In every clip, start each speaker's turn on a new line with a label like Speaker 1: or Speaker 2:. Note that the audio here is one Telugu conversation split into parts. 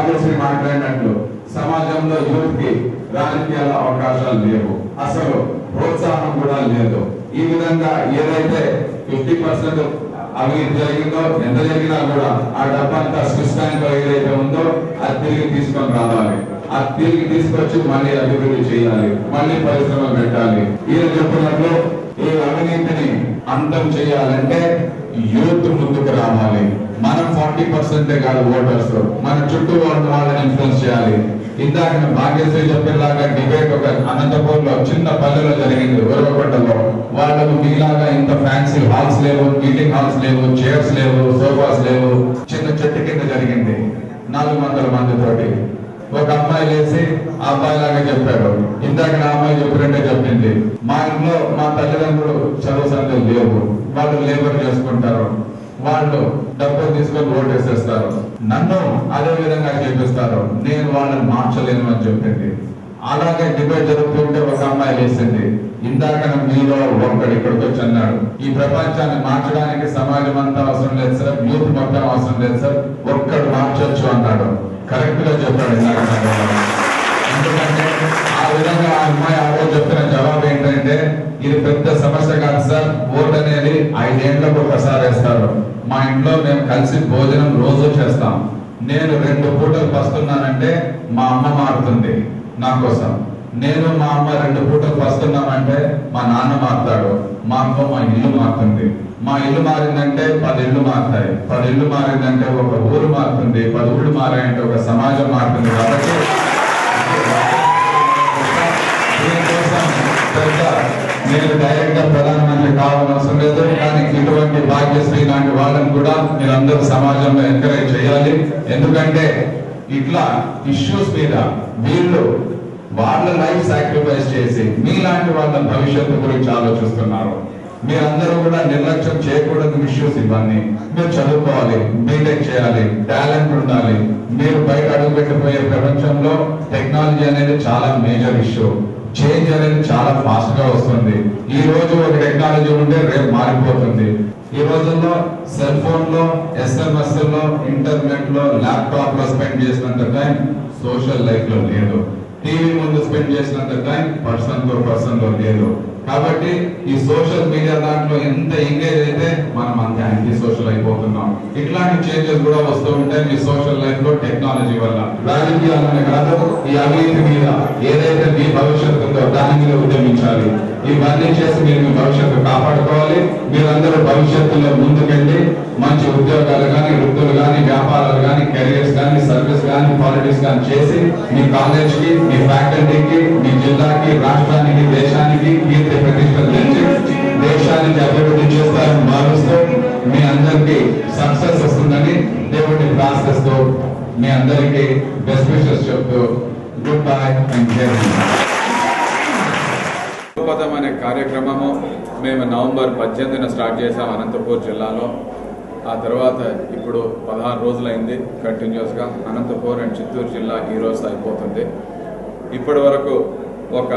Speaker 1: భాగ్యశ్రీ మాట్లాడినట్లు సమాజంలో యూత్ కి రాజకీయాల అవకాశాలు లేవు, అసలు ప్రోత్సాహం కూడా లేదు. ఈ విధంగా ఏదైతే 50% అవినీతి జరిగిందో, ఎంత జరిగినా కూడా ఆ డబ్బంతా స్విస్ బ్యాంక్ లో ఏదైతే ఉందో అది తిరిగి తీసుకొని రావాలి. అది తిరిగి తీసుకొచ్చి మళ్ళీ అభివృద్ధి చేయాలి, మళ్ళీ పరిశ్రమలు పెట్టాలి. ఈయన చెప్పినట్లు ఈ అవినీతిని అంతం చేయాలంటే యూత్ ముందుకు రావాలి. మనం 40% కాదు ఓటర్స్, మన చుట్టూ వాళ్ళని ఇన్ఫ్లుయెన్స్ చేయాలి. ఇందాక భాగ్యశ్రీ చెప్పేలాగా డిబేట్ ఒక అనంతపూర్ లో చిన్న పల్లెలో జరిగింది, ఉరవకొండలో. వాళ్ళకు మీలాగా ఇంత ఫ్యాన్సీ హాల్స్ లేవు, మీటింగ్ హాల్స్ లేవు, చైర్స్ లేవు, సోఫాస్ లేవు. చిన్న చెట్టు కింద జరిగింది 400 మందితోటి. ఒక అమ్మాయి లేసి ఆ అబ్బాయి లాగా చెప్పాడు. ఇందాక నా అమ్మాయి చెప్పినట్టే చెప్పింది, మా ఇంట్లో మా తల్లిదండ్రులు చదువు సంఖ్యలు లేవు, వాళ్ళు లేబర్ చేసుకుంటారు, వాళ్ళు డబ్బులు తీసుకొని ఓటేసేస్తారు, నన్ను అదే విధంగా చేపిస్తారు, నేను వాళ్ళని మార్చలేను అని చెప్పింది. అలాగే డిబేట్ జరుగుతుంటే ఒక అమ్మాయి వేసింది, ఇందాక మీలో ఒక్కడు ఇక్కడికి వచ్చి అన్నాడు, ఈ ప్రపంచాన్ని మార్చడానికి సమాజం అంతా అవసరం లేదు సార్, యూత్ మొత్తం అవసరం లేదు సార్, ఒక్కడు మార్చొచ్చు అన్నాడు. కరెక్ట్ గా చెప్పాడు ఇందాక. ఎందుకంటే ఆ విధంగా ఆ అమ్మాయి ఆ రోజు చెప్పిన జవాబు ఏంటంటే, ఇది పెద్ద సమస్య కాదు సార్, ఓట్ అనేది 5 ఏళ్లకు ఒకసారి వేస్తారు, మా ఇంట్లో మేము కలిసి భోజనం రోజు చేస్తాం, నేను 2 పూటలు పస్తున్నానంటే మా అమ్మ మారుతుంది నా కోసం, నేను మా అమ్మ 2 పూటలు పస్తున్నామంటే మా నాన్న మారుతాడు, మా అమ్మ మా ఇల్లు మారుతుంది, మా ఇల్లు మారిందంటే 10 ఇళ్ళు మారుతాయి, 10 ఇళ్ళు మారిందంటే ఒక ఊరు మారుతుంది, 10 ఊళ్ళు మారాయంటే ఒక సమాజం మారుతుంది. కాబట్టి దీనికోసం నేను డైరెక్ట్ గా ప్రధానమంత్రి కావాల్సిన లేదు, కానీ ఇటువంటి భాగ్యశ్రీ లాంటి వాళ్ళని కూడా మీరందరూ సమాజంలో ఎంకరేజ్ చేయాలి. ఎందుకంటే ఇట్లా ఇష్యూస్ మీద వీళ్ళు వాళ్ళ లైఫ్ సాక్రిఫైస్ చేసి మీలాంటి వాళ్ళ భవిష్యత్తు గురించి ఆలోచిస్తున్నారు. మీరందరూ కూడా నిర్లక్ష్యం చేయకూడదు ఇష్యూస్ ఇవన్నీ. మీరు చదువుకోవాలి, బీటెక్ చేయాలి, టాలెంట్ ఉండాలి. మీరు బయట అడుగుపెట్టిపోయే ప్రపంచంలో టెక్నాలజీ అనేది చాలా మేజర్ ఇష్యూ, చేంజ్ అనేది చాలా ఫాస్ట్ గా వస్తుంది. ఈ రోజు ఒక టెక్నాలజీ ఉంటే రేపు మారిపోతుంది. ఈ రోజుల్లో సెల్ ఫోన్ లో, SMS లో, ఇంటర్నెట్ లో, ల్యాప్టాప్ లో స్పెండ్ చేసినంత టైం సోషల్ లైఫ్ లో లేదు. టీవీ ముందు స్పెండ్ చేసినంత టైం పర్సన్ లో లేదు. కాబట్టి ఈ సోషల్ మీడియా దాంట్లో ఎంత ఎంగేజ్ అయితే మనం అంత యాంటీ సోషల్ అయిపోతున్నాం. ఇట్లాంటి చేంజెస్ కూడా వస్తూ ఉంటాయి మీ సోషల్ లైఫ్ లో టెక్నాలజీ వల్ల. రాజకీయాలనే కాదు, ఈ అవినీతి మీద ఏదైతే మీ భవిష్యత్తు ఉందో దాని మీద ఉద్యమించాలి. ఇవన్నీ చేసి మీరు మీ భవిష్యత్తు కాపాడుకోవాలి. మీరందరూ భవిష్యత్తులో ముందుకెళ్ళి మంచి ఉద్యోగాలు కానీ, వృత్తులు కానీ, వ్యాపారాలు కానీ, కెరియర్స్ కానీ, సర్వీస్ కానీ, పాలిటిక్స్ కానీ చేసి మీ కాలేజ్ కి, మీ ఫ్యాకల్టీకి, మీ జిల్లాకి, రాష్ట్రానికి, దేశానికి కీర్తి ప్రతిష్టలు తెచ్చి దేశానికి అభివృద్ధి చేస్తారని భావిస్తూ మీ అందరికీ సక్సెస్ వస్తుందని దేవుడిని ప్రార్థిస్తూ మీ అందరికీ బెస్ట్ విషెస్ చెప్తూ గుడ్ బై అండ్ జై హింద్.
Speaker 2: యువపథం అనే కార్యక్రమము మేము నవంబర్ 18న స్టార్ట్ చేసాం అనంతపూర్ జిల్లాలో. ఆ తర్వాత ఇప్పుడు 16 రోజులైంది కంటిన్యూస్గా. అనంతపూర్ అండ్ చిత్తూరు జిల్లా ఈ రోజు అయిపోతుంది. ఇప్పటి వరకు ఒక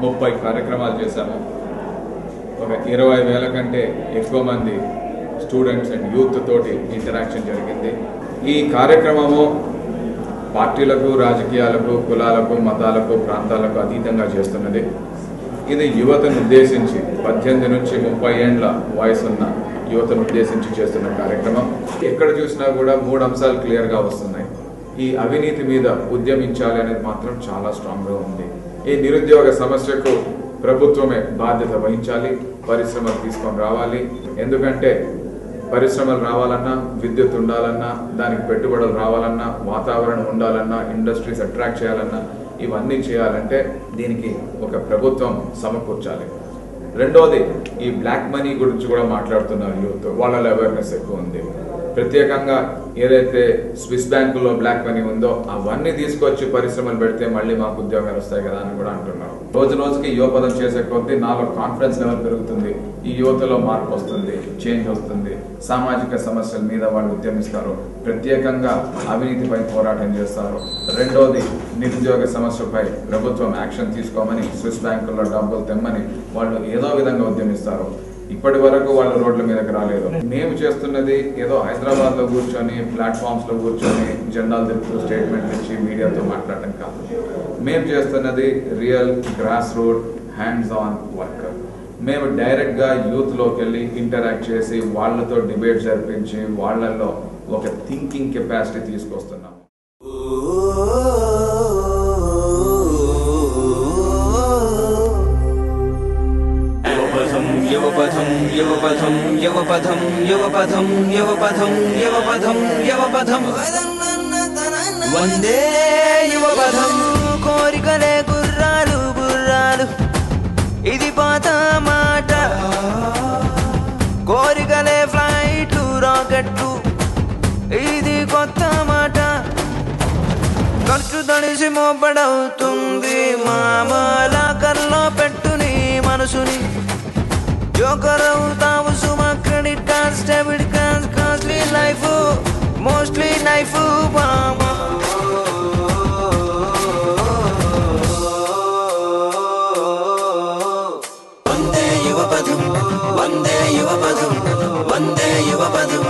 Speaker 2: 30 కార్యక్రమాలు చేశాము. ఒక 20,000 కంటే ఎక్కువ మంది స్టూడెంట్స్ అండ్ యూత్ తోటి ఇంటరాక్షన్ జరిగింది. ఈ కార్యక్రమము పార్టీలకు, రాజకీయాలకు, కులాలకు, మతాలకు, ప్రాంతాలకు అతీతంగా చేస్తున్నది. ఇది యువతను ఉద్దేశించి 18 నుంచి 30 ఏండ్ల వయసున్న యువతను ఉద్దేశించి చేస్తున్న కార్యక్రమం. ఎక్కడ చూసినా కూడా 3 అంశాలు క్లియర్గా వస్తున్నాయి. ఈ అవినీతి మీద ఉద్యమించాలి అనేది మాత్రం చాలా స్ట్రాంగ్గా ఉంది. ఈ నిరుద్యోగ సమస్యకు ప్రభుత్వమే బాధ్యత వహించాలి, పరిశ్రమలు తీసుకొని రావాలి. ఎందుకంటే పరిశ్రమలు రావాలన్నా, విద్యుత్ ఉండాలన్నా, దానికి పెట్టుబడులు రావాలన్నా, వాతావరణం ఉండాలన్నా, ఇండస్ట్రీస్ అట్రాక్ట్ చేయాలన్నా, ఇవన్నీ చేయాలంటే దీనికి ఒక ప్రభుత్వం సమకూర్చాలి. రెండోది, ఈ బ్లాక్ మనీ గురించి కూడా మాట్లాడుతున్నారు యూత్, వాళ్ళలో అవేర్నెస్ ఎక్కువ ఉంది. ప్రత్యేకంగా ఏదైతే స్విస్ బ్యాంకులో బ్లాక్ మనీ ఉందో అవన్నీ తీసుకొచ్చి పరిశ్రమలు పెడితే మళ్ళీ మాకు ఉద్యోగాలు వస్తాయి కదా అని కూడా అంటున్నారు. రోజు రోజుకి యువపదం చేసే కొద్దీ నాలో కాన్ఫిడెన్స్ లెవెల్ పెరుగుతుంది, ఈ యువతలో మార్పు వస్తుంది, చేంజ్ వస్తుంది, సామాజిక సమస్యల మీద వాళ్ళు ఉద్యమిస్తారు, ప్రత్యేకంగా అవినీతిపై పోరాటం చేస్తారు. రెండోది, నిరుద్యోగ సమస్యపై ప్రభుత్వం యాక్షన్ తీసుకోమని, స్విస్ బ్యాంకుల్లో డబ్బులు తెమ్మని వాళ్ళు ఏదో విధంగా ఉద్యమిస్తారు. ఇప్పటి వరకు వాళ్ళు రోడ్ల మీదకి రాలేదు. మేము చేస్తున్నది ఏదో హైదరాబాద్లో కూర్చొని ప్లాట్ఫామ్స్లో కూర్చొని జెండాలు తిప్పుతూ స్టేట్మెంట్ ఇచ్చి మీడియాతో మాట్లాడటం కాదు. మేము చేస్తున్నది real grass root hands on work. మేము డైరెక్ట్గా యూత్లోకి వెళ్ళి ఇంటరాక్ట్ చేసి వాళ్ళతో డిబేట్ జరిపించి వాళ్ళల్లో ఒక థింకింగ్ కెపాసిటీ తీసుకొస్తున్నాము.
Speaker 3: యువపథం యువపథం యువపథం యువపథం యువపథం యువపథం యువపథం వందే యువపథం. కోరికలే గుర్రాలు గుర్రాలు ఇది పాత మాట, కోరికలే ఫ్లైట్లు రాకెట్లు ఇది కొత్త మాట. ఖర్చు తడిసి మోపడవుతుంది మామల కర్లో పెట్టు నీ మనసుని. జోకర్ అవుతావు సుమా credit cards debit cards costly life mostly knife బామా. వందే యువపథం వందే యువపథం వందే యువపథం.